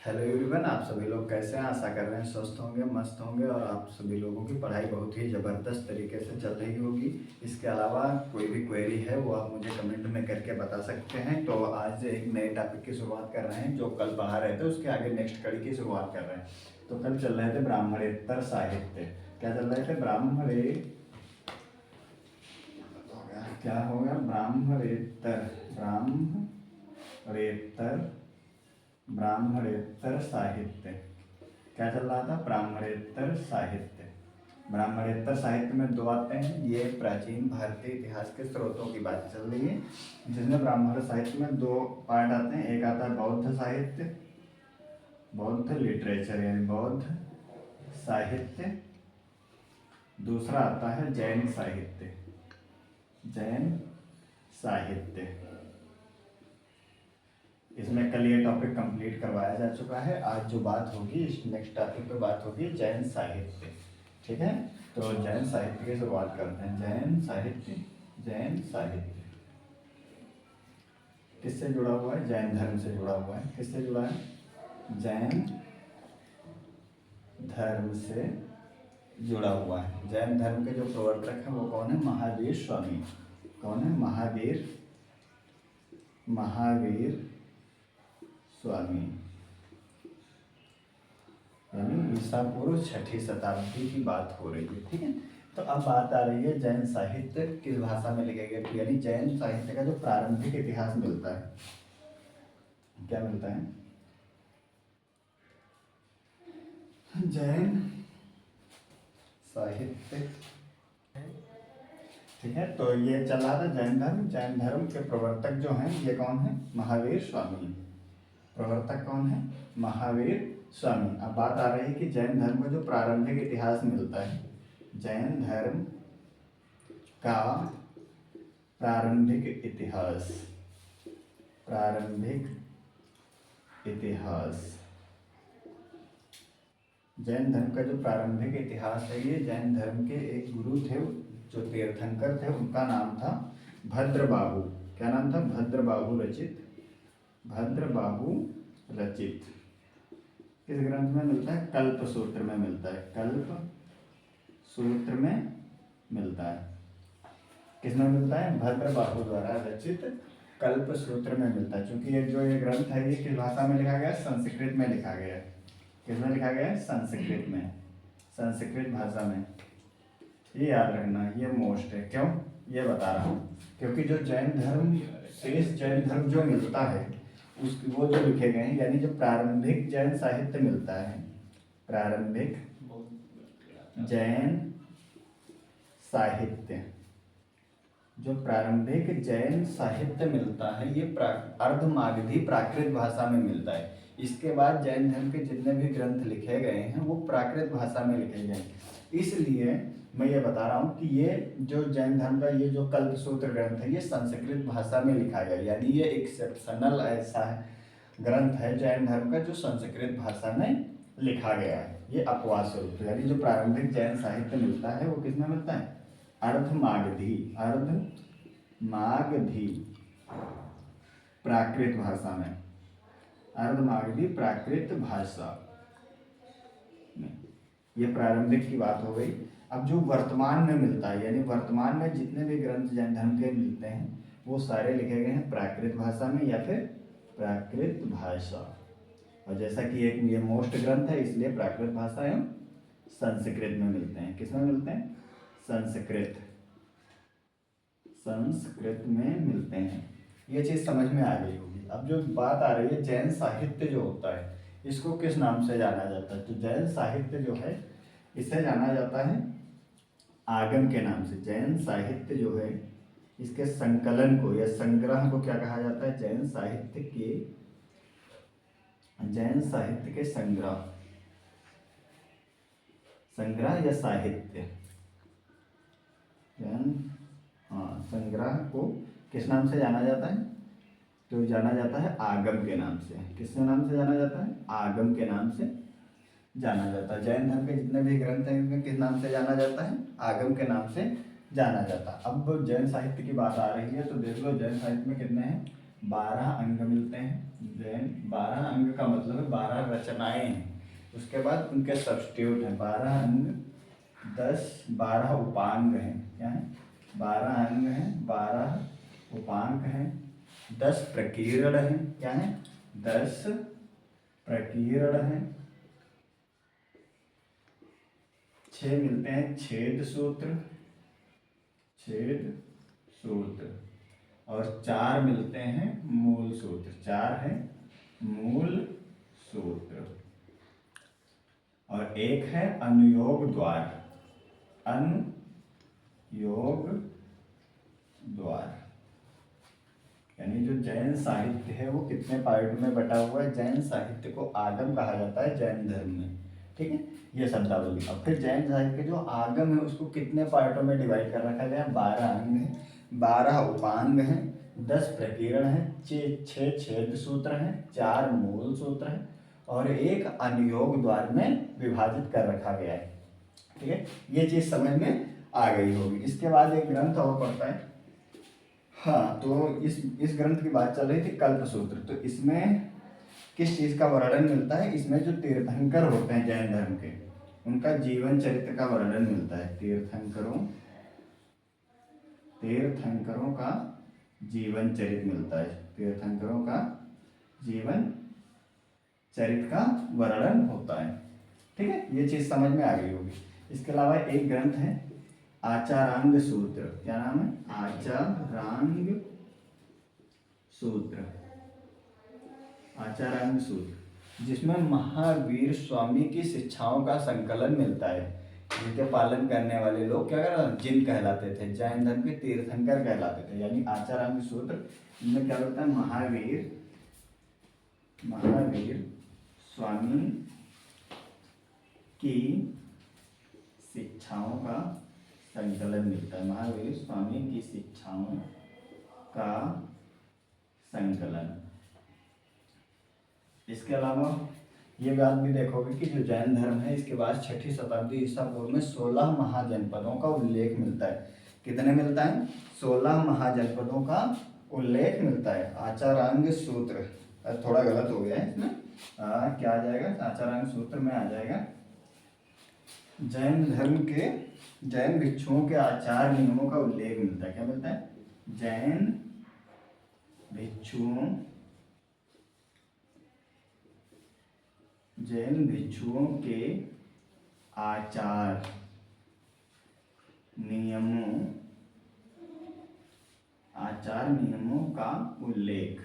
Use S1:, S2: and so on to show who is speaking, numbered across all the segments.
S1: Hello everyone, आप सभी लोग कैसे हैं। आशा कर रहे हैं स्वस्थ होंगे, मस्त होंगे और आप सभी लोगों की पढ़ाई बहुत ही ज़बरदस्त तरीके से चल रही होगी। इसके अलावा कोई भी क्वेरी है वो आप मुझे कमेंट में करके बता सकते हैं। तो आज एक नए टॉपिक की शुरुआत कर रहे हैं, जो कल पढ़ा रहे थे उसके आगे नेक्स्ट कड़ी की शुरुआत कर रहे हैं। तो कल चल रहे थे ब्राह्मणेतर साहित्य। क्या चल रहे थे? क्या होगा? ब्राह्मणेतर साहित्य। क्या चल रहा था? ब्राह्मणेतर साहित्य। ब्राह्मणेतर साहित्य में दो आते हैं। ये प्राचीन भारतीय इतिहास के स्रोतों की बात चल रही है, जिसमें ब्राह्मण साहित्य में दो पार्ट आते हैं। एक आता है बौद्ध साहित्य, बौद्ध लिटरेचर यानी बौद्ध साहित्य। दूसरा आता है जैन साहित्य, जैन साहित्य। इसमें कल ये टॉपिक कंप्लीट करवाया जा चुका है। आज जो बात होगी, इस नेक्स्ट टॉपिक पे बात होगी जैन साहित्य। ठीक है, तो जैन साहित्य की शुरुआत करते हैं। जैन साहित्य, जैन साहित्य किससे जुड़ा हुआ है? जैन धर्म से जुड़ा हुआ है। किससे जुड़ा है? जैन धर्म से जुड़ा हुआ है। जैन धर्म के जो प्रवर्तक हैं वो कौन है? महावीर स्वामी। कौन है? महावीर स्वामी, यानी ईसा पूर्व 6ठी शताब्दी की बात हो रही है। ठीक है, तो अब बात आ रही है जैन साहित्य किस भाषा में लिखे गए। यानी जैन साहित्य का जो प्रारंभिक इतिहास मिलता है, क्या मिलता है? जैन साहित्य। ठीक है, तो ये चल रहा था जैन धर्म। जैन धर्म के प्रवर्तक जो हैं ये कौन है? महावीर स्वामी। प्रवर्तक कौन है? महावीर स्वामी। अब बात आ रही है कि जैन धर्म का जो प्रारंभिक इतिहास मिलता है, जैन धर्म का प्रारंभिक इतिहास, प्रारंभिक इतिहास। जैन धर्म का जो प्रारंभिक इतिहास है, ये जैन धर्म के एक गुरु थे जो तीर्थंकर थे, उनका नाम था भद्रबाहु। क्या नाम था? भद्रबाहु रचित। भद्रबाहु रचित किस ग्रंथ में मिलता है? कल्प सूत्र में मिलता है। कल्प सूत्र में मिलता है। किसमें मिलता है? भद्रबाहु द्वारा रचित कल्प सूत्र में मिलता है। क्योंकि ये ग्रंथ है ये किस भाषा में लिखा गया है? संस्कृत में लिखा गया है। किसमें लिखा गया है? संस्कृत में, संस्कृत भाषा में। ये याद रखना, ये मोस्ट है। क्यों ये बता रहा हूँ? क्योंकि जो जैन धर्म, शेष जैन धर्म जो मिलता है उस वो जो लिखे गए हैं, यानी जो प्रारंभिक जैन साहित्य मिलता है, प्रारंभिक जैन साहित्य, जो प्रारंभिक जैन साहित्य मिलता है ये अर्धमागधी प्राकृत भाषा में मिलता है। इसके बाद जैन धर्म के जितने भी ग्रंथ लिखे गए हैं वो प्राकृत भाषा में लिखे गए। इसलिए मैं ये बता रहा हूँ कि ये जो जैन धर्म का ये जो कल्पसूत्र ग्रंथ है ये संस्कृत भाषा में लिखा गया, यानी ये एक्सेप्शनल ऐसा ग्रंथ है जैन धर्म का जो संस्कृत भाषा में लिखा गया है। ये अपवाद स्वरूप, यानी जो प्रारंभिक जैन साहित्य मिलता है वो किसमें मिलता है? अर्धमागधी, अर्धमागधी प्राकृत भाषा में, अर्धमागधी प्राकृत भाषा में। ये प्रारंभिक की बात हो गई। अब जो वर्तमान में मिलता है, यानी वर्तमान में जितने भी ग्रंथ जैन धर्म के मिलते हैं वो सारे लिखे गए हैं प्राकृत भाषा में या फिर प्राकृत भाषा। और जैसा कि एक ये मोस्ट ग्रंथ है इसलिए प्राकृत भाषा एवं संस्कृत में मिलते हैं। किसमें मिलते हैं? संस्कृत, संस्कृत में मिलते हैं। ये चीज़ समझ में आ गई होगी। अब जो बात आ रही है जैन साहित्य जो होता है इसको किस नाम से जाना जाता है? तो जैन साहित्य जो है इसे जाना जाता है आगम के नाम से। जैन साहित्य जो है इसके संकलन को या संग्रह को क्या कहा जाता है? जैन साहित्य के संग्रह, संग्रह या साहित्य, संग्रह को किस नाम से जाना जाता है? तो जाना जाता है आगम के नाम से। किस नाम से जाना जाता है? आगम के नाम से जाना जाता है। जैन धर्म के जितने भी ग्रंथ हैं उनमें किस नाम से जाना जाता है? आगम के नाम से जाना जाता है। अब जैन साहित्य की बात आ रही है तो देख लो जैन साहित्य में कितने हैं? 12 अंग मिलते हैं। जैन 12 अंग का मतलब है 12 रचनाएं हैं। उसके बाद उनके सब्स्टिट्यूट हैं 12 अंग, 12 उपांग हैं। क्या है? 12 अंग हैं, 12 उपांग हैं, 10 प्रकीर्ण हैं। क्या है? 10 प्रकीर्ण हैं। 6 मिलते हैं छेद सूत्र, छेद सूत्र। और 4 मिलते हैं मूल सूत्र, 4 है मूल सूत्र। और 1 है अनुयोग द्वार, अनुयोग द्वार। यानी जो जैन साहित्य है वो कितने पार्ट में बटा हुआ है? जैन साहित्य को आगम कहा जाता है जैन धर्म में। ठीक है, ये शब्दावली। अब फिर जैन साहित्य के जो आगम है उसको कितने पार्टों में डिवाइड कर रखा गया? 12 अंग है, 12 उपांग हैं, 10 प्रकीर्ण हैं, 6 छेद सूत्र हैं, 4 मूल सूत्र हैं और 1 अनुयोग द्वार में विभाजित कर रखा गया है। ठीक है, ये चीज समझ में आ गई होगी। इसके बाद एक ग्रंथ और पढ़ता है। हाँ, तो इस ग्रंथ की बात चल रही थी कल्प सूत्र। तो इसमें किस चीज का वर्णन मिलता है? इसमें जो तीर्थंकर होते हैं जैन धर्म के, उनका जीवन चरित्र का वर्णन मिलता है। तीर्थंकरों का जीवन चरित्र मिलता है। तीर्थंकरों का जीवन चरित्र का वर्णन होता है। ठीक है, ये चीज समझ में आ गई होगी। इसके अलावा एक ग्रंथ है आचारांग सूत्र। क्या नाम है? आचारांग सूत्र। आचारांग सूत्र, जिसमें महावीर स्वामी की शिक्षाओं का संकलन मिलता है। जिनके पालन करने वाले लोग क्या कर जिन कहलाते थे, जैन धर्म के तीर्थंकर कहलाते थे। यानी आचारांग सूत्र इनमें क्या होता है? महावीर स्वामी की शिक्षाओं का संकलन मिलता है। महावीर स्वामी की शिक्षाओं का संकलन। इसके अलावा ये बात भी देखोगे कि जो जैन धर्म है इसके बाद 6ठी शताब्दी ईसा पूर्व में 16 महाजनपदों का उल्लेख मिलता है। कितने मिलता है? 16 महाजनपदों का उल्लेख मिलता है। आचारांग सूत्र, थोड़ा गलत हो गया है इसमें। क्या आ जाएगा? आचारांग सूत्र में आ जाएगा जैन धर्म के जैन भिक्षुओं के आचार नियमों का उल्लेख मिलता है। क्या मिलता है? जैन भिक्षुओं के आचार नियमों का उल्लेख।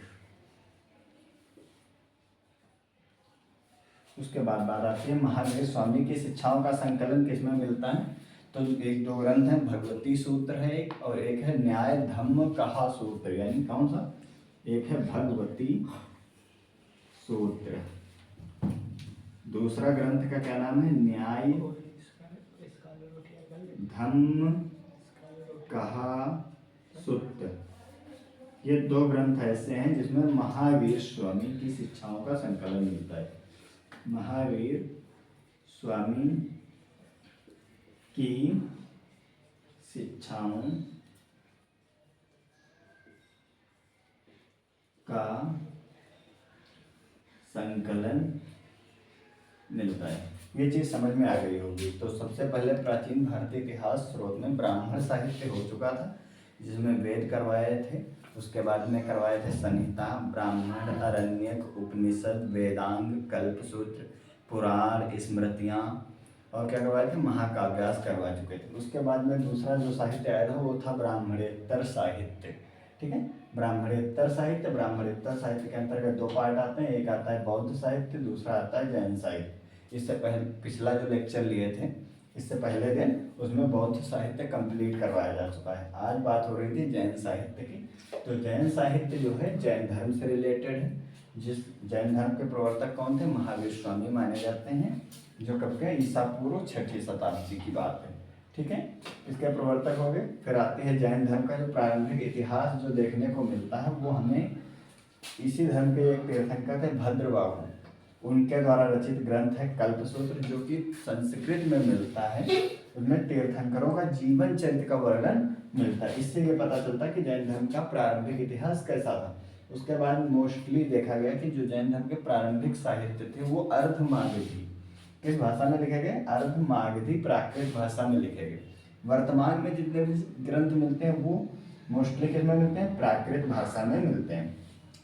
S1: उसके बाद बात आती है महावीर स्वामी की शिक्षाओं का संकलन किसमें मिलता है? तो एक दो ग्रंथ हैं, भगवती सूत्र है एक, और एक है न्याय धम्म कहा सूत्र। यानी कौन सा? एक है भगवती सूत्र। दूसरा ग्रंथ का क्या नाम है? न्याय धम्म कहा सूत्र। ये 2 ग्रंथ ऐसे हैं जिसमें महावीर स्वामी की शिक्षाओं का संकलन मिलता है। महावीर स्वामी की शिक्षाओं का संकलन मिलता है। ये चीज समझ में आ गई होगी। तो सबसे पहले प्राचीन भारतीय इतिहास स्रोत में ब्राह्मण साहित्य हो चुका था, जिसमें वेद करवाए थे। उसके बाद में करवाए थे संहिता, ब्राह्मण, अरण्यक, उपनिषद, वेदांग, कल्पसूत्र, पुराण, स्मृतियाँ और क्या करवाए थे? महाकाव्यास करवा चुके थे। उसके बाद में दूसरा जो साहित्य आया था वो था ब्राह्मणेतर साहित्य। ठीक है, ब्राह्मणेतर साहित्य के अंतर्गत 2 पार्ट आते हैं। एक आता है बौद्ध साहित्य, दूसरा आता है जैन साहित्य। इससे पहले पिछला जो लेक्चर लिए थे इससे पहले दिन उसमें बौद्ध साहित्य कंप्लीट करवाया जा चुका है। आज बात हो रही थी जैन साहित्य की। तो जैन साहित्य जो है जैन धर्म से रिलेटेड है। जिस जैन धर्म के प्रवर्तक कौन थे? महावीर स्वामी माने जाते हैं, जो कब के? ईसा पूर्व 6ठी शताब्दी की बात है। ठीक है, इसके प्रवर्तक हो गए। फिर आती है जैन धर्म का जो प्रारंभिक इतिहास जो देखने को मिलता है वो हमें इसी धर्म के एक तीर्थंकर थे भद्रबाहु, उनके द्वारा रचित ग्रंथ है कल्पसूत्र, जो कि संस्कृत में मिलता है। उसमें तीर्थंकरों का जीवन चरित्र का वर्णन मिलता है। इससे ये पता चलता है कि जैन धर्म का प्रारंभिक इतिहास कैसा था। उसके बाद मोस्टली देखा गया कि जो जैन धर्म के प्रारंभिक साहित्य थे वो अर्धमागधी, किस भाषा में लिखे गए? अर्धमागधी प्राकृत भाषा में लिखे गए। वर्तमान में जितने भी ग्रंथ मिलते हैं वो मोस्टली किस में मिलते हैं? प्राकृत भाषा में मिलते हैं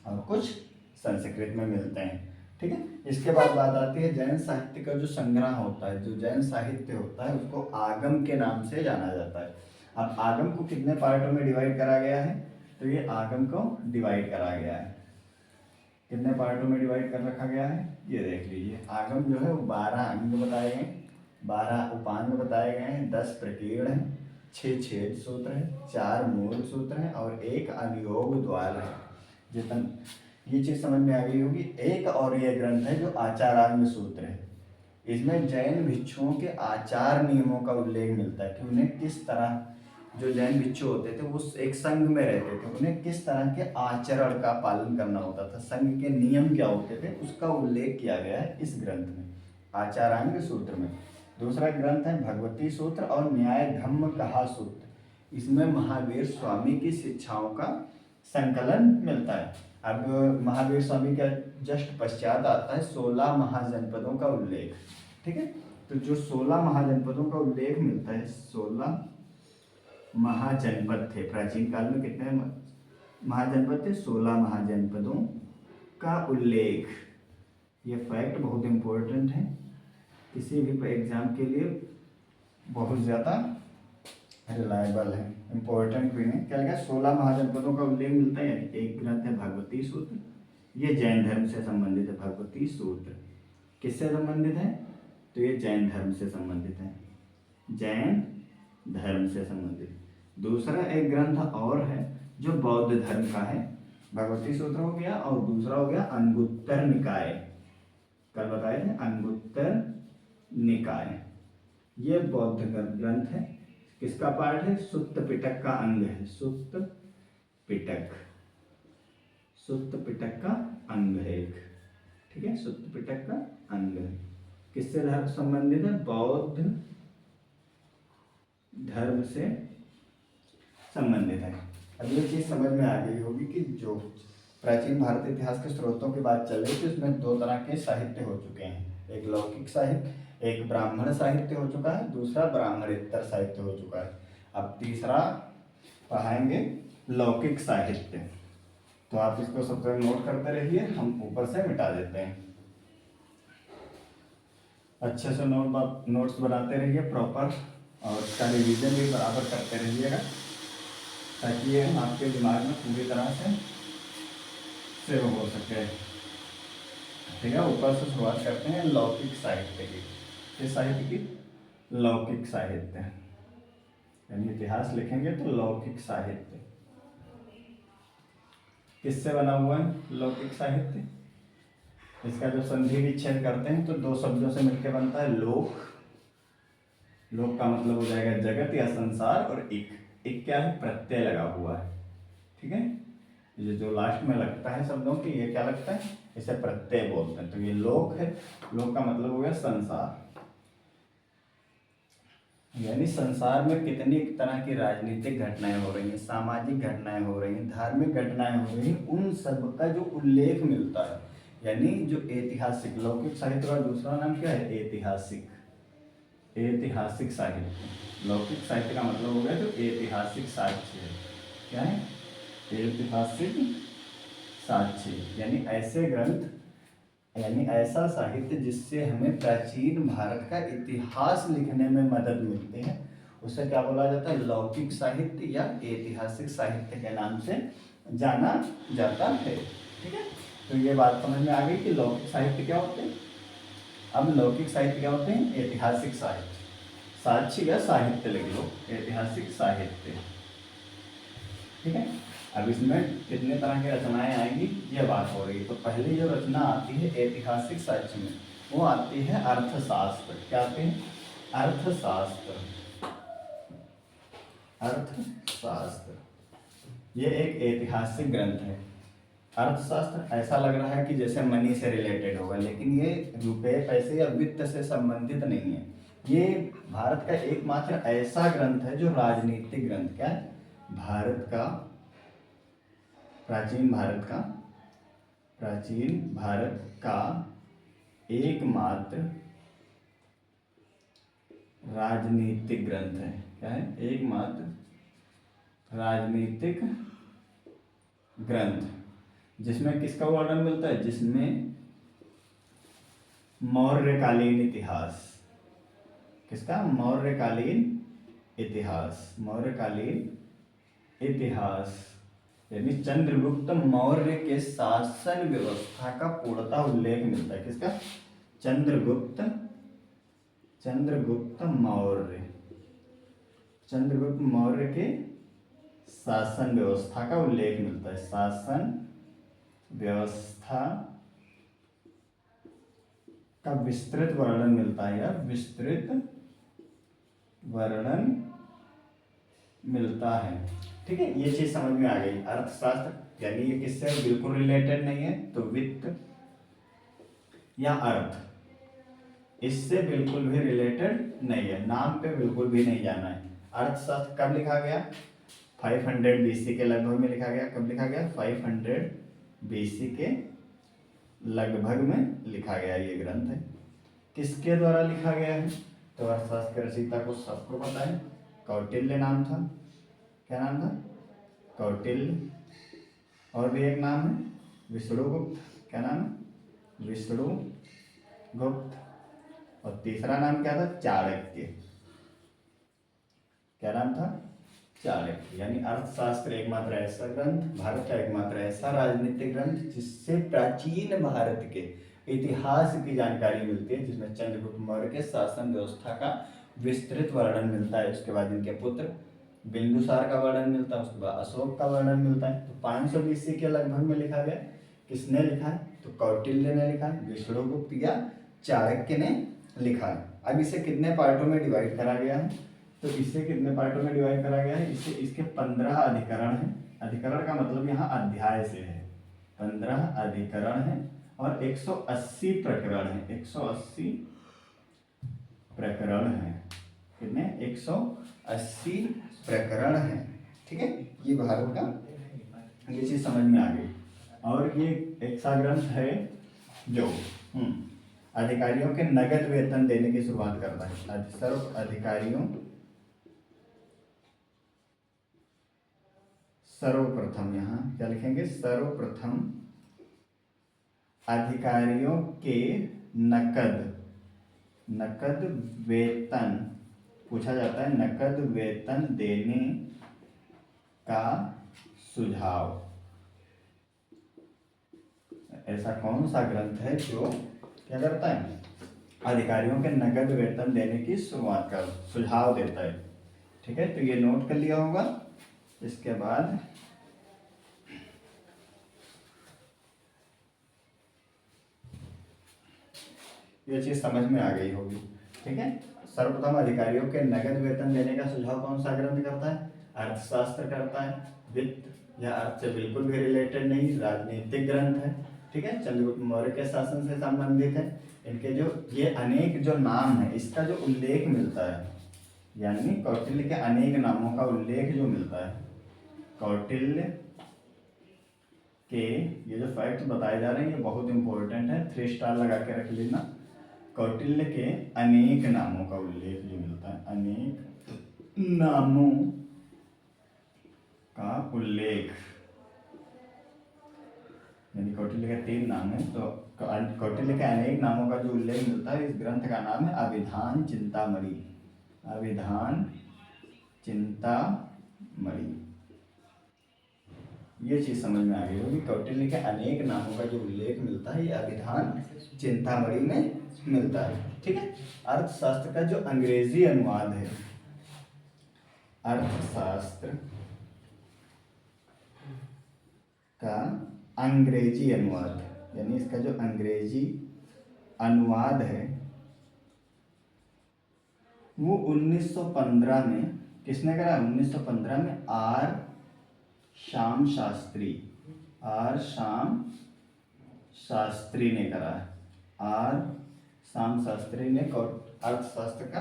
S1: और कुछ संस्कृत में मिलते हैं। ठीक है, इसके बाद बात आती है जैन साहित्य का जो संग्रह होता है, जो जैन साहित्य होता है उसको आगम के नाम से जाना जाता है। अब आगम को कितने पार्टों में डिवाइड करा गया है? तो ये आगम को डिवाइड करा गया है, कितने पार्टों में डिवाइड कर रखा गया है? ये देख लीजिए, आगम जो है वो 12 अंग बताए गए, 12 उपांग बताए गए हैं, 10 प्रकीर्ण हैं, 6 छेद सूत्र हैं, 4 मूल सूत्र हैं और 1 अनुयोग द्वार है। जितन ये चीज़ समझ में आ गई होगी। एक और ये ग्रंथ है जो आचारांग सूत्र है। इसमें जैन भिक्षुओं के आचार नियमों का उल्लेख मिलता है कि उन्हें किस तरह, जो जैन भिक्षु होते थे वो एक संघ में रहते थे, उन्हें किस तरह के आचरण का पालन करना होता था, संघ के नियम क्या होते थे, उसका उल्लेख किया गया है इस ग्रंथ में, आचारांग सूत्र में। दूसरा ग्रंथ है भगवती सूत्र और न्याय धम्म कहा सूत्र। इसमें महावीर स्वामी की शिक्षाओं का संकलन मिलता है। अब महावीर स्वामी के जस्ट पश्चात आता है 16 महाजनपदों का उल्लेख। ठीक है, तो जो 16 महाजनपदों का उल्लेख मिलता है, 16 महाजनपद थे प्राचीन काल में। कितने महाजनपद थे? 16 महाजनपदों का उल्लेख। ये फैक्ट बहुत इंपॉर्टेंट है, किसी भी एग्जाम के लिए बहुत ज़्यादा रिलायबल है, इंपॉर्टेंट भी नहीं। क्या लिखा? 16 महाजनपदों का उल्लेख मिलता है। एक ग्रंथ है भगवती सूत्र, ये जैन धर्म से संबंधित है। भगवती सूत्र किससे संबंधित है? तो ये जैन धर्म से संबंधित है, जैन धर्म से संबंधित। दूसरा एक ग्रंथ और है जो बौद्ध धर्म का है, भगवती सूत्र हो गया, और दूसरा हो गया अंगुत्तर निकाय। कल बताए थे अंगुत्तर निकाय, ये बौद्ध ग्रंथ है। किसका पार्ट है? सुत्त पिटक का अंग है। सुत्त पिटक, सुत्त पिटक का अंग है एक। ठीक है, सुत्त पिटक का अंग है। किससे धर्म संबंधित है? बौद्ध धर्म से संबंधित है। अब ये चीज समझ में आ गई होगी कि जो प्राचीन भारतीय इतिहास के स्रोतों की बात चल रही थी उसमें 2 तरह के साहित्य हो चुके हैं, एक लौकिक साहित्य, एक ब्राह्मण साहित्य हो चुका है, दूसरा ब्राह्मणेतर साहित्य हो चुका है। अब तीसरा पढ़ाएंगे लौकिक साहित्य। तो आप इसको सबसे नोट करते रहिए, हम ऊपर से मिटा देते हैं। अच्छे से नोट्स बनाते रहिए प्रॉपर, और इसका रिवीजन भी बराबर करते रहिएगा ताकि ये आपके दिमाग में पूरी तरह से सेव हो सके। ठीक है, ऊपर से शुरुआत करते हैं लौकिक साहित्य की। किस साहित्य की? लौकिक साहित्य, यानी इतिहास लिखेंगे तो लौकिक साहित्य। किससे बना हुआ है लौकिक साहित्य? इसका जो संधि विच्छेद करते हैं तो 2 शब्दों से मिलकर बनता है लोक। लोक का मतलब हो जाएगा जगत या संसार, और एक क्या है? प्रत्यय लगा हुआ है। ठीक है, ये जो लास्ट में लगता है शब्दों की, ये क्या लगता है? इसे प्रत्यय बोलते हैं। तो ये लोक है, लोक का मतलब हो गया संसार, यानी संसार में कितनी तरह की राजनीतिक घटनाएं हो रही हैं, सामाजिक घटनाएं हो रही हैं, धार्मिक घटनाएं हो रही हैं, उन सब का जो उल्लेख मिलता है, यानी जो ऐतिहासिक। लौकिक साहित्य का दूसरा नाम क्या है? ऐतिहासिक। ऐतिहासिक साहित्य, लौकिक साहित्य का मतलब हो गया जो ऐतिहासिक साक्ष्य है। क्या है? ऐतिहासिक साक्ष्य, यानी ऐसे ग्रंथ, यानी ऐसा साहित्य जिससे हमें प्राचीन भारत का इतिहास लिखने में मदद मिलती है, उसे क्या बोला जाता है? लौकिक साहित्य या ऐतिहासिक साहित्य के नाम से जाना जाता है। ठीक है, तो ये बात समझ में आ गई कि लौकिक साहित्य क्या होते हैं। अब लौकिक साहित्य क्या होते हैं? ऐतिहासिक साहित्य, साक्ष्य या साहित्य लिख लो, ऐतिहासिक साहित्य। ठीक है, अब इसमें कितने तरह की रचनाएं आएंगी ये बात हो रही है। तो पहली जो रचना आती है ऐतिहासिक साक्ष्य में, वो आती है अर्थशास्त्र। क्या आती है? अर्थशास्त्र। अर्थशास्त्र ये एक ऐतिहासिक ग्रंथ है। अर्थशास्त्र ऐसा लग रहा है कि जैसे मनी से रिलेटेड होगा, लेकिन ये रुपए पैसे या वित्त से संबंधित नहीं है। ये भारत का एकमात्र ऐसा ग्रंथ है जो राजनीतिक ग्रंथ, क्या है? भारत का, प्राचीन भारत का प्राचीन भारत का एकमात्र राजनीतिक ग्रंथ है। क्या है? एकमात्र राजनीतिक ग्रंथ जिसमें किसका वर्णन मिलता है? जिसमें मौर्यकालीन इतिहास, किसका? मौर्यकालीन इतिहास, मौर्यकालीन इतिहास यानी चंद्रगुप्त मौर्य के शासन व्यवस्था का पूर्णतः उल्लेख मिलता है। किसका? चंद्रगुप्त मौर्य, चंद्रगुप्त मौर्य के शासन व्यवस्था का उल्लेख मिलता है। शासन व्यवस्था का विस्तृत वर्णन मिलता है, या विस्तृत वर्णन मिलता है। ठीक है, ये चीज समझ में आ गई। अर्थशास्त्र यानी ये किससे बिल्कुल रिलेटेड नहीं है, तो वित्त या अर्थ इससे बिल्कुल भी रिलेटेड नहीं है, नाम पे बिल्कुल भी नहीं जाना है। अर्थशास्त्र कब लिखा गया? 500 BC के लगभग में लिखा गया। कब लिखा गया? 500 BC के लगभग में लिखा गया ये ग्रंथ है। किसके द्वारा लिखा गया है? तो अर्थशास्त्र के रचयिता को सबको पता है, कौटिल्य नाम था। क्या नाम था? कौटिल्य। और भी एक नाम है विष्णुगुप्त। क्या नाम है? विष्णुगुप्त। और तीसरा नाम क्या था? चाणक्य। क्या नाम था? चाणक्य। यानी अर्थशास्त्र एकमात्र ऐसा ग्रंथ, भारत का एकमात्र ऐसा राजनीतिक ग्रंथ जिससे प्राचीन भारत के इतिहास की जानकारी मिलती है, जिसमें चंद्रगुप्त मौर्य के शासन व्यवस्था का विस्तृत वर्णन मिलता है। उसके बाद इनके पुत्र बिंदुसार का वर्णन मिलता है, उसके बाद अशोक का वर्णन मिलता है। तो 500 BC के लगभग में लिखा गया। किसने लिखा है? तो कौटिल्य ने लिखा है, विष्णुगुप्त या चाणक्य ने लिखा है। अब इसे कितने पार्टों में डिवाइड करा गया है? तो इसे कितने पार्टों में डिवाइड करा गया है? इसे इसके 15 अधिकरण हैं। अधिकरण का मतलब यहाँ अध्याय से है। 15 अधिकरण है और 180 प्रकरण है। 180 प्रकरण है। कितने? 180 प्रकरण है। ठीक है, ये भारत का, ये चीज समझ में आ गई। और ये ऐसा ग्रंथ है जो अधिकारियों के नगद वेतन देने की शुरुआत करता है। सर्व अधिकारियों, सर्वप्रथम, यहाँ क्या लिखेंगे? सर्वप्रथम अधिकारियों के नकद वेतन पूछा जाता है। नकद वेतन देने का सुझाव। ऐसा कौन सा ग्रंथ है जो क्या करता है? अधिकारियों के नकद वेतन देने की शुरुआत का सुझाव देता है। ठीक है, तो ये नोट कर लिया होगा। इसके बाद ये चीज समझ में आ गई होगी। ठीक है, सर्वप्रथम अधिकारियों के नगद वेतन देने का सुझाव कौन सा ग्रंथ करता है? अर्थशास्त्र करता है। वित्त या अर्थ से बिल्कुल भी रिलेटेड नहीं, राजनीतिक ग्रंथ है। ठीक है, चंद्रगुप्त मौर्य के शासन से संबंधित है। इनके जो ये अनेक जो नाम है, इसका जो उल्लेख मिलता है, यानी कौटिल्य के अनेक नामों का उल्लेख जो मिलता है, कौटिल्य के ये जो फैक्ट बताए जा रहे हैं ये बहुत इंपॉर्टेंट है, 3 स्टार लगा के रख लेना। कौटिल्य के अनेक नामों का उल्लेख जो मिलता है, अनेक नामों का उल्लेख, यानी कौटिल्य के 3 नाम है, तो कौटिल्य के अनेक नामों का जो उल्लेख मिलता है, इस ग्रंथ का नाम है अभिधान चिंतामणि। अभिधान चिंतामणि। ये चीज समझ में आ गई होगी। कौटिल्य के अनेक नामों का जो उल्लेख मिलता है ये अभिधान चिंतामणि में मिलता है। ठीक है, अर्थशास्त्र का जो अंग्रेजी अनुवाद है, अर्थशास्त्र का अंग्रेजी अनुवाद, यानी इसका जो अंग्रेजी अनुवाद है वो 1915 में किसने करा? 1915 में आर श्याम शास्त्री ने करा है। आर श्याम शास्त्री ने अर्थशास्त्र का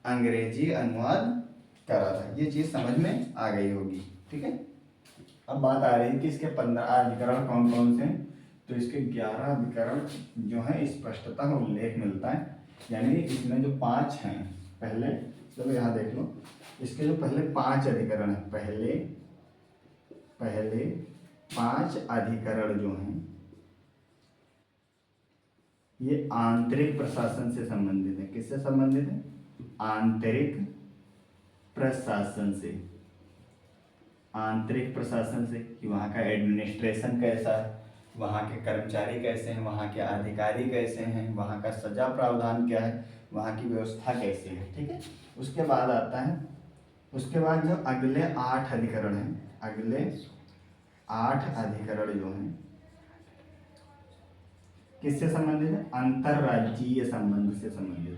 S1: अंग्रेजी अनुवाद करा था। ये चीज समझ में आ गई होगी। ठीक है, अब बात आ रही है कि इसके 15 अधिकरण कौन कौन से हैं। तो इसके 11 अधिकरण जो है स्पष्टता का उल्लेख मिलता है। यानी इसमें जो 5 हैं, पहले चलो यहाँ देख लो, इसके जो पहले 5 अधिकरण है, पहले 5 अधिकरण जो हैं ये आंतरिक प्रशासन से संबंधित है। किससे संबंधित है? आंतरिक प्रशासन से। आंतरिक प्रशासन से कि वहाँ का एडमिनिस्ट्रेशन कैसा है, वहाँ के कर्मचारी कैसे हैं, वहाँ के अधिकारी कैसे हैं, वहाँ का सजा प्रावधान क्या है, वहाँ की व्यवस्था कैसी है। ठीक है, उसके बाद आता है, उसके बाद जो अगले 8 अधिकरण हैं, अगले 8 अधिकरण जो हैं किससे संबंधित है? अंतरराज्यीय संबंध से संबंधित।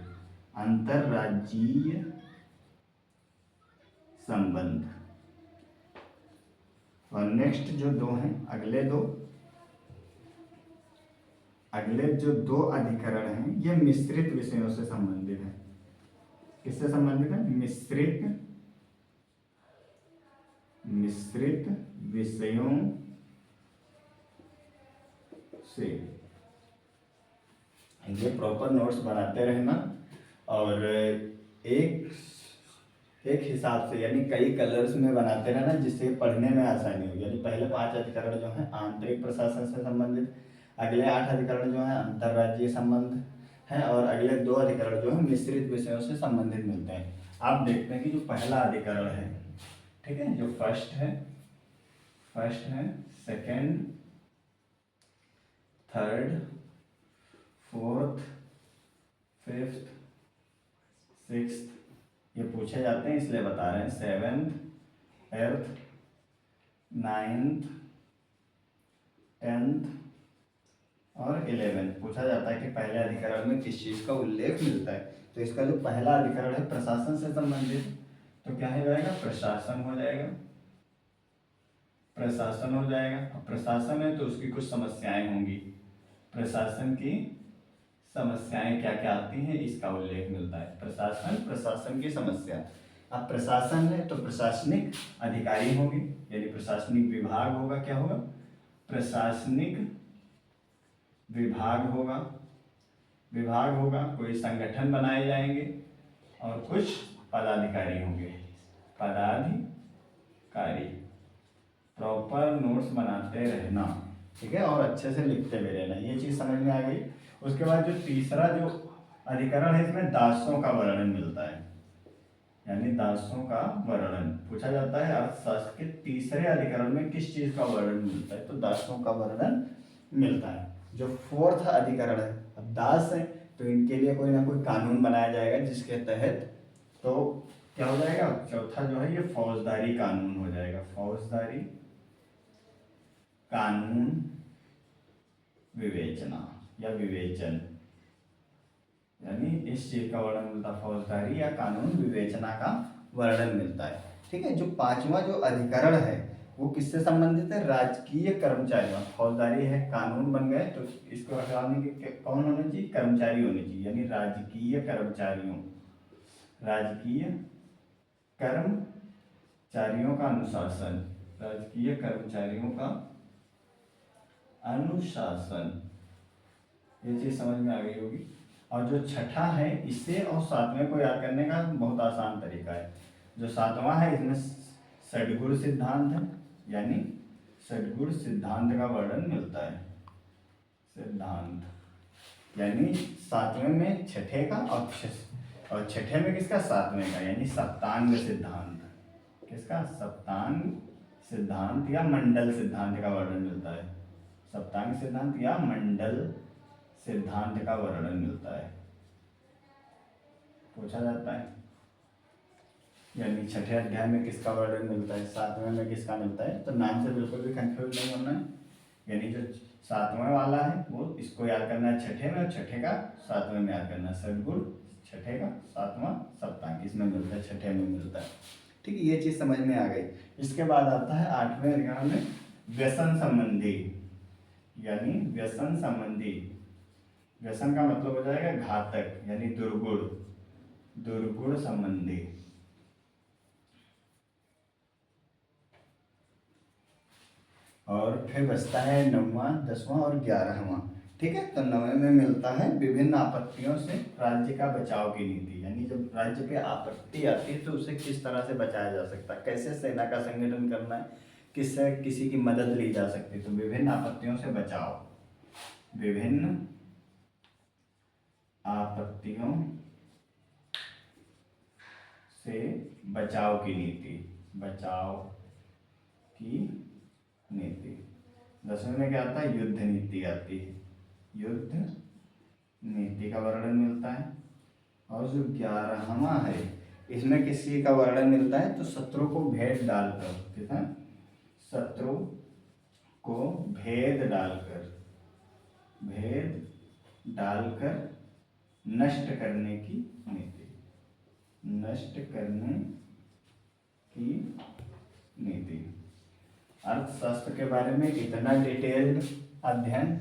S1: अंतरराज्यीय संबंध। और नेक्स्ट जो 2 हैं, अगले जो 2 अधिकरण हैं ये मिश्रित विषयों से संबंधित है। किससे संबंधित है? मिश्रित विषयों से। ये प्रॉपर नोट्स बनाते रहना और एक हिसाब से, यानी कई कलर्स में बनाते रहना जिससे पढ़ने में आसानी हो। यानी पहले 5 अधिकरण जो हैं आंतरिक प्रशासन से संबंधित, अगले 8 अधिकरण जो हैं अंतर्राज्यीय संबंध हैं, और अगले 2 अधिकरण जो हैं मिश्रित विषयों से संबंधित मिलते हैं। आप देखते हैं कि जो पहला अधिकरण है, ठीक है, जो फर्स्ट है, second, third, fourth, fifth, sixth ये पूछे जाते हैं इसलिए बता रहे हैं। 7th, 8th, 9th, 10th और 11th पूछा जाता है कि पहले अधिकरण में किस चीज़ का उल्लेख मिलता है। तो इसका जो पहला अधिकरण है प्रशासन से संबंधित, तो क्या हो जाएगा? प्रशासन हो जाएगा। प्रशासन हो जाएगा। अब प्रशासन है तो उसकी कुछ समस्याएं होंगी। प्रशासन की समस्याएं क्या क्या आती हैं इसका उल्लेख मिलता है। प्रशासन की समस्या। अब प्रशासन है तो प्रशासनिक अधिकारी होंगे, यानी प्रशासनिक विभाग होगा। क्या होगा? प्रशासनिक विभाग होगा। कोई संगठन बनाए जाएंगे और कुछ पदाधिकारी होंगे। पदाधिकारी। प्रॉपर नोट्स बनाते रहना, ठीक है, और अच्छे से लिखते भी रहना। ये चीज़ समझ में आ गई। उसके बाद जो तीसरा जो अधिकरण है इसमें दासों का वर्णन मिलता है, यानी दासों का वर्णन पूछा जाता है। अर्थशास्त्र के तीसरे अधिकरण में किस चीज का वर्णन मिलता है? तो दासों का वर्णन मिलता है। जो 4th अधिकरण है, अब दास है तो इनके लिए कोई ना कोई कानून बनाया जाएगा जिसके तहत, तो क्या हो जाएगा? चौथा जो है ये फौजदारी कानून हो जाएगा। फौजदारी कानून विवेचना या विवेचन, यानी इस चीज का वर्णन मिलता है। फौजदारी या कानून विवेचना का वर्णन मिलता है। ठीक है, जो 5वां जो अधिकरण है वो किससे संबंधित है? राजकीय कर्मचारियों। फौजदारी है, कानून बन गए तो इसको हटाने के कौन होने चाहिए? कर्मचारी होने चाहिए, यानी राजकीय कर्मचारियों। राजकीय कर्मचारियों का अनुशासन। राजकीय कर्मचारियों का अनुशासन, ये चीज समझ में आ गई होगी। और जो छठा है, इसे और 7वें को याद करने का बहुत आसान तरीका है। जो 7वां है इसमें षड्गुण सिद्धांत है, यानी षड्गुण सिद्धांत का वर्णन मिलता है। सिद्धांत यानी 7वें में छठे का और छठे में किसका? 7वें का, यानी सप्तांग सिद्धांत। किसका? सप्तांग सिद्धांत या मंडल सिद्धांत का वर्णन मिलता है। सप्तांग सिद्धांत या मंडल सिद्धांत का वर्णन मिलता है, पूछा जाता है। यानी छठे अध्याय में किसका वर्णन मिलता है, 7वें में किसका मिलता है। तो नाम से बिल्कुल भी कंफ्यूज नहीं होना है। यानी जो 7वें वाला है वो इसको याद करना है छठे में, और छठे का 7वें में याद करना है। षड्गुण छठे का, 7वां सप्तांग इसमें मिलता है, छठे में मिलता है। ठीक है, ये चीज समझ में आ गई। इसके बाद आता है 8वें अधिकरण में व्यसन संबंधी, यानी व्यसन संबंधी। व्यसन का मतलब हो जाएगा घातक, यानी दुर्गुण संबंधी। और फिर बचता है 9वां, 10वां और 11वां। ठीक है, तो 9वें में मिलता है विभिन्न आपत्तियों से राज्य का बचाव की नीति, यानी जब राज्य पे आपत्ति आती है तो उसे किस तरह से बचाया जा सकता है, कैसे सेना का संगठन करना है, किससे किसी की मदद ली जा सकती है। तो विभिन्न आपत्तियों से बचाव, विभिन्न आपत्तियों से बचाव की नीति, बचाव की नीति। 10वें में क्या आता है, युद्ध नीति आती है, युद्ध नीति का वर्णन मिलता है। और जो 11वां है इसमें किसी का वर्णन मिलता है, तो शत्रु को भेद डालकर, ठीक है, शत्रु को भेद डालकर नष्ट करने की नीति, नष्ट करने की नीति। अर्थशास्त्र के बारे में इतना डिटेल्ड अध्ययन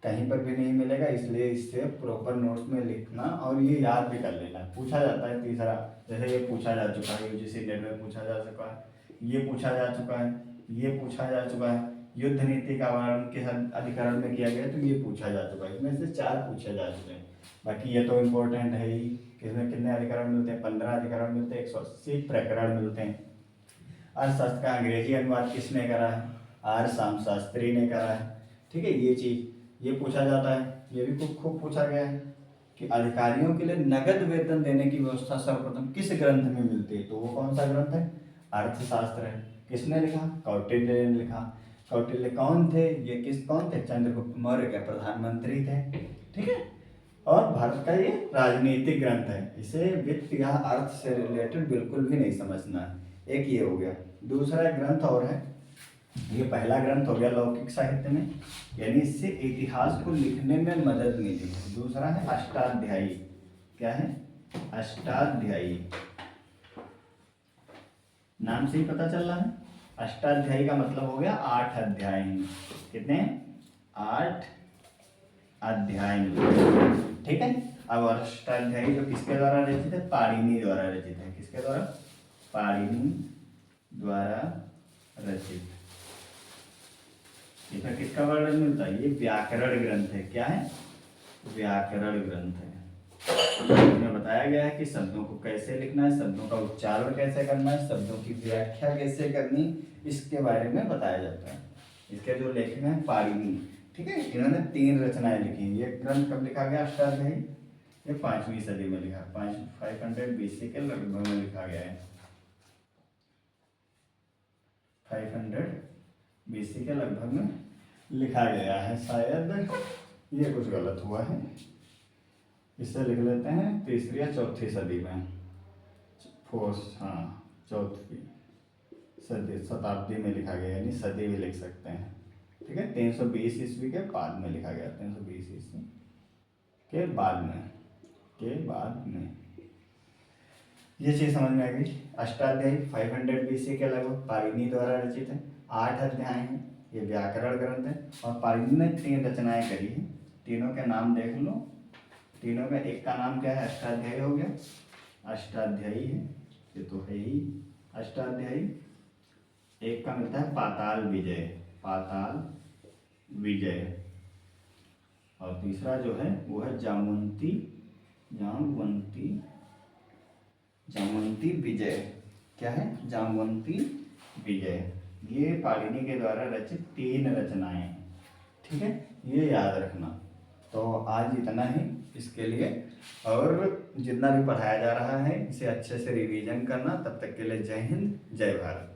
S1: कहीं पर भी नहीं मिलेगा, इसलिए इससे प्रॉपर नोट्स में लिखना और ये याद भी कर लेना। पूछा जाता है तीसरा, जैसे ये पूछा जा चुका है, यूजीसी नेट में पूछा जा चुका है, ये पूछा जा चुका है, ये पूछा जा चुका है, युद्ध नीति का वर्णन किस अधिकरण में किया गया, तो ये पूछा जा चुका है। इसमें से 4 पूछे जा चुके हैं। बाकी ये तो इम्पोर्टेंट है ही, किसमें कितने अधिकरण मिलते हैं, 15 अधिकरण मिलते हैं, 180 प्रकरण मिलते हैं। अर्थशास्त्र का अंग्रेजी अनुवाद किसने करा है, आर श्याम शास्त्री ने करा है। ठीक है, ये चीज़ ये पूछा जाता है, ये भी खूब पूछा गया है कि अधिकारियों के लिए नगद वेतन देने की व्यवस्था सर्वप्रथम किस ग्रंथ में मिलती है, तो वो कौन सा ग्रंथ है, अर्थशास्त्र है। किसने लिखा, कौटिल्य ने लिखा। कौटिल्य कौन थे, ये कौन थे, चंद्रगुप्त मौर्य के प्रधानमंत्री थे। ठीक है, और भारत का ये राजनीतिक ग्रंथ है, इसे वित्त या अर्थ से रिलेटेड बिल्कुल भी नहीं समझना है। एक ये हो गया। दूसरा ग्रंथ और है, ये पहला ग्रंथ हो गया लौकिक साहित्य में, यानी इससे इतिहास को लिखने में मदद मिली है। दूसरा है अष्टाध्यायी। क्या है, अष्टाध्यायी, नाम से ही पता चल रहा है। अष्टाध्यायी का मतलब हो गया 8 अध्याय। कितने, 8 अध्याय। ठीक है, अब अष्टाध्यायी जो किसके द्वारा रचित है, पाणिनि द्वारा रचित है। किसके द्वारा, पाणिनि द्वारा रचित। इसमें किसका वर्णन मिलता है, ये व्याकरण ग्रंथ है। क्या है, व्याकरण ग्रंथ है। इसमें बताया गया है कि शब्दों को कैसे लिखना है, शब्दों का उच्चारण कैसे करना है, शब्दों की व्याख्या कैसे करनी, इसके बारे में बताया जाता है। इसके जो लेखक हैं पाणिनि। ठीक है, इन्होंने 3 रचनाएं लिखी। ये ग्रंथ कब लिखा गया, अष्टाध्यायी, ये 5वीं सदी में लिखा, 500 BC के लगभग में लिखा गया है। 500 BC के लगभग में लिखा गया है। शायद ये कुछ गलत हुआ है, इसे लिख लेते हैं 3री या 4थी सदी में, 4थी सदी, शताब्दी में लिखा गया, यानी सदी भी लिख सकते हैं। ठीक है, 320 ईस्वी के बाद में लिखा गया, 320 ईस्वी के बाद में ये चीज़ समझ में आ गई। अष्टाध्यायी 500 BC के लगभग पाणिनि द्वारा रचित है, 8 अध्याय हैं, ये व्याकरण ग्रंथ है। और पाणिनि ने 3 रचनाएं करी हैं, तीनों के नाम देख लो। तीनों में एक का नाम क्या है, अष्टाध्यायी हो गया, अष्टाध्यायी है, ये तो है ही अष्टाध्यायी। एक का मिलता है पाताल विजय, पाताल विजय। और तीसरा जो है वो है जामवंती विजय। क्या है, जामवंती विजय। ये पाणिनि के द्वारा रचित 3 रचनाएं। ठीक है, ये याद रखना। तो आज इतना ही इसके लिए, और जितना भी पढ़ाया जा रहा है इसे अच्छे से रिवीजन करना। तब तक के लिए जय हिंद, जय भारत।